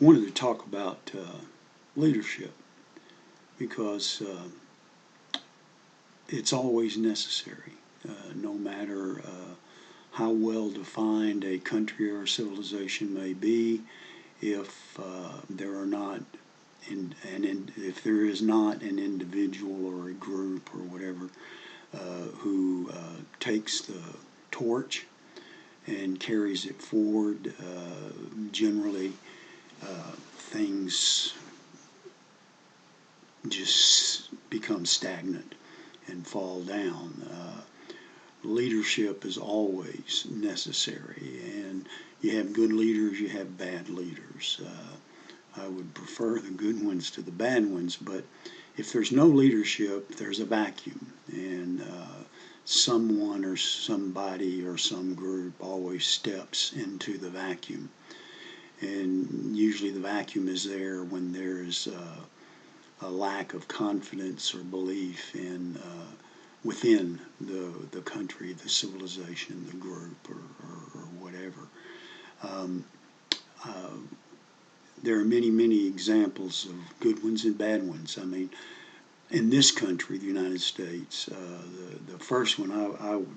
wanted to talk about leadership because it's always necessary, no matter how well defined a country or civilization may be. If there are not, if there is not an individual or a group or whatever who takes the torch and carries it forward, generally things just become stagnant and fall down. Leadership is always necessary, and you have good leaders, you have bad leaders. I would prefer the good ones to the bad ones, but if there's no leadership, there's a vacuum, and someone or somebody or some group always steps into the vacuum. And usually the vacuum is there when there's a lack of confidence or belief in within the country, the civilization, the group, or whatever. There are many, many examples of good ones and bad ones. I mean, in this country, the United States, the first one I would,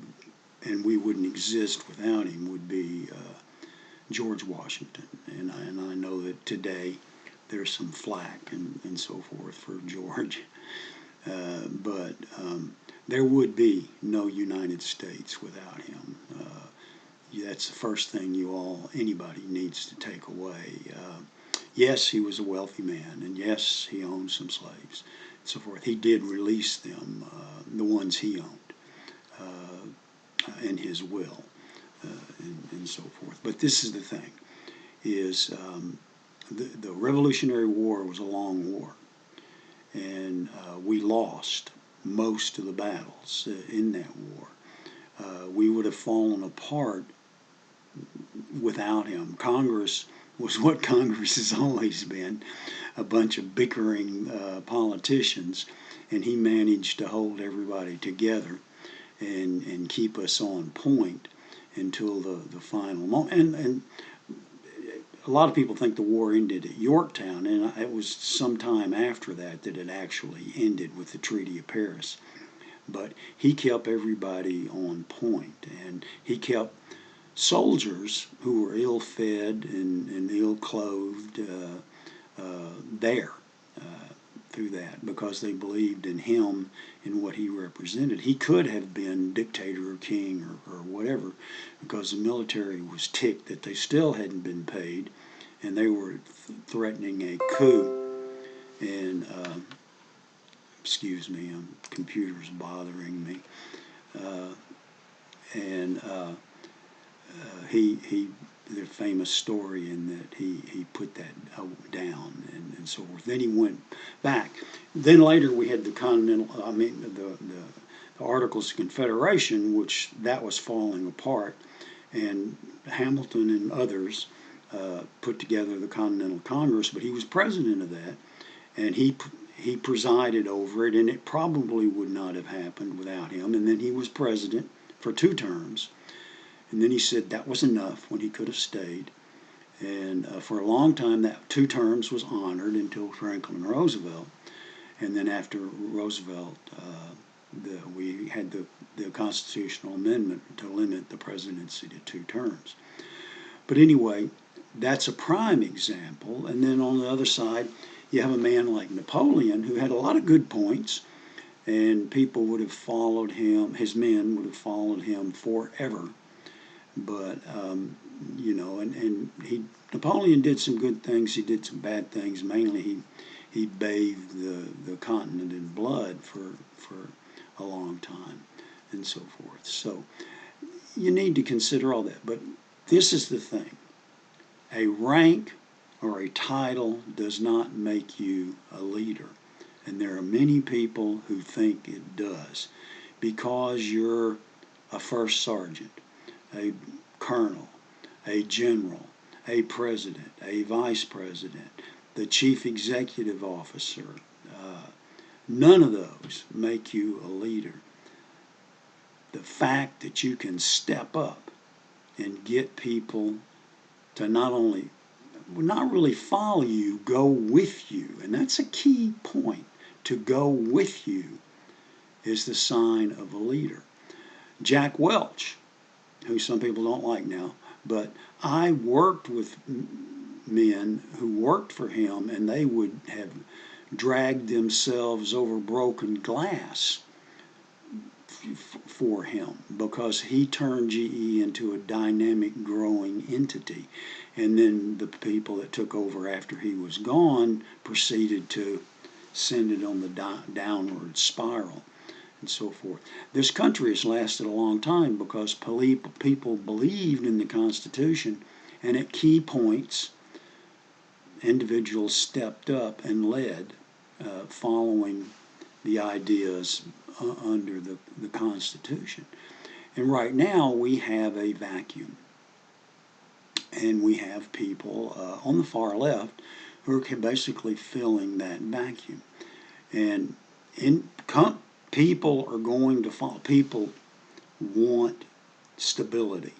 and we wouldn't exist without him, would be George Washington. And I know that today there's some flack and so forth for George. But there would be no United States without him. That's the first thing anybody needs to take away. Yes, he was a wealthy man, and yes, he owned some slaves, and so forth. He did release them, the ones he owned, in his will, and so forth. But this is the thing, is the Revolutionary War was a long war, and we lost most of the battles in that war. We would have fallen apart without him. Congress was what Congress has always been, a bunch of bickering politicians, and he managed to hold everybody together and keep us on point until the final moment. And a lot of people think the war ended at Yorktown, and it was some time after that it actually ended with the Treaty of Paris. But he kept everybody on point, and he kept soldiers who were ill-fed and ill-clothed there through that, because they believed in him and what he represented. He could have been dictator or king or whatever, because the military was ticked that they still hadn't been paid, and they were threatening a coup. And excuse me, computer's bothering me. The famous story in that he put that down and so forth. Then he went back. Then later we had the Articles of Confederation, which that was falling apart, and Hamilton and others put together the Continental Congress, but he was president of that, and he presided over it, and it probably would not have happened without him. And then he was president for 2 terms. And then he said that was enough when he could have stayed. And for a long time, that 2 terms was honored until Franklin Roosevelt. And then after Roosevelt, we had the constitutional amendment to limit the presidency to 2 terms. But anyway, that's a prime example. And then on the other side, you have a man like Napoleon who had a lot of good points, and people would have followed him, his men would have followed him forever. But, Napoleon did some good things, he did some bad things. Mainly he bathed the continent in blood for a long time and so forth. So you need to consider all that. But this is the thing. A rank or a title does not make you a leader. And there are many people who think it does. Because you're a first sergeant, a colonel, a general, a president, a vice president, the chief executive officer, none of those make you a leader. The fact that you can step up and get people to not only not really follow you, go with you. And that's a key point. To go with you is the sign of a leader. Jack Welch, who some people don't like now, but I worked with men who worked for him, and they would have dragged themselves over broken glass for him because he turned GE into a dynamic, growing entity. And then the people that took over after he was gone proceeded to send it on the downward spiral and so forth. This country has lasted a long time because people believed in the Constitution, and at key points, individuals stepped up and led, following the ideas under the Constitution. And right now we have a vacuum. And we have people on the far left who are basically filling that vacuum. And people are going to follow. People want stability.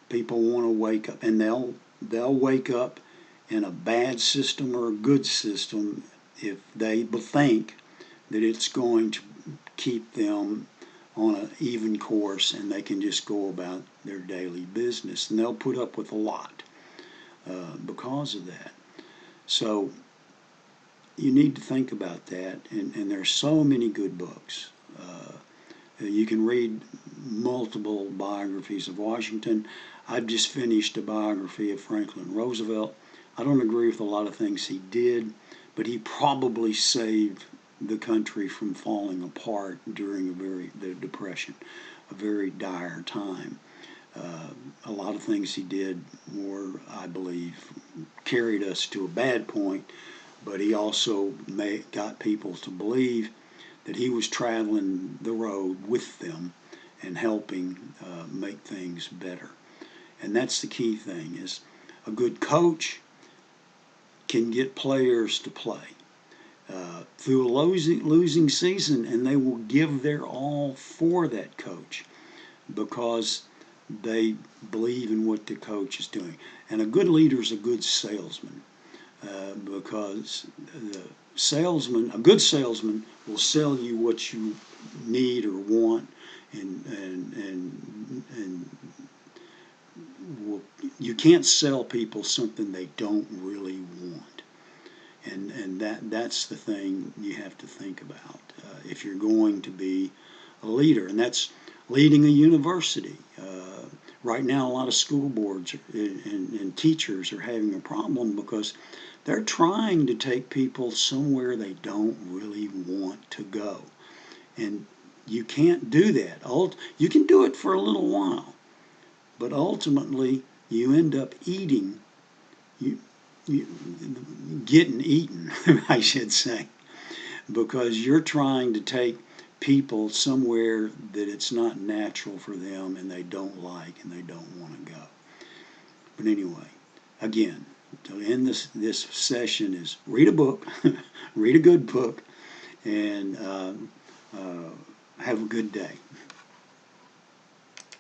People want to wake up, and they'll wake up in a bad system or a good system if they think that it's going to keep them on an even course and they can just go about their daily business. And they'll put up with a lot because of that. So you need to think about that. And there's so many good books. You can read multiple biographies of Washington. I've just finished a biography of Franklin Roosevelt. I don't agree with a lot of things he did, but he probably saved the country from falling apart during the Depression, a very dire time. A lot of things he did were, I believe, carried us to a bad point, but he also got people to believe that he was traveling the road with them and helping make things better. And that's the key thing, is a good coach can get players to play through a losing season, and they will give their all for that coach because they believe in what the coach is doing. And a good leader is a good salesman because a good salesman will sell you what you need or want, and you can't sell people something they don't really want. And that's the thing you have to think about if you're going to be a leader. And that's leading a university. Right now, a lot of school boards and teachers are having a problem because they're trying to take people somewhere they don't really want to go. And you can't do that. You can do it for a little while, but ultimately you end up getting eaten, I should say, because you're trying to take people somewhere that it's not natural for them and they don't like and they don't want to go. But anyway, again, to end this session is read a book, read a good book, and have a good day.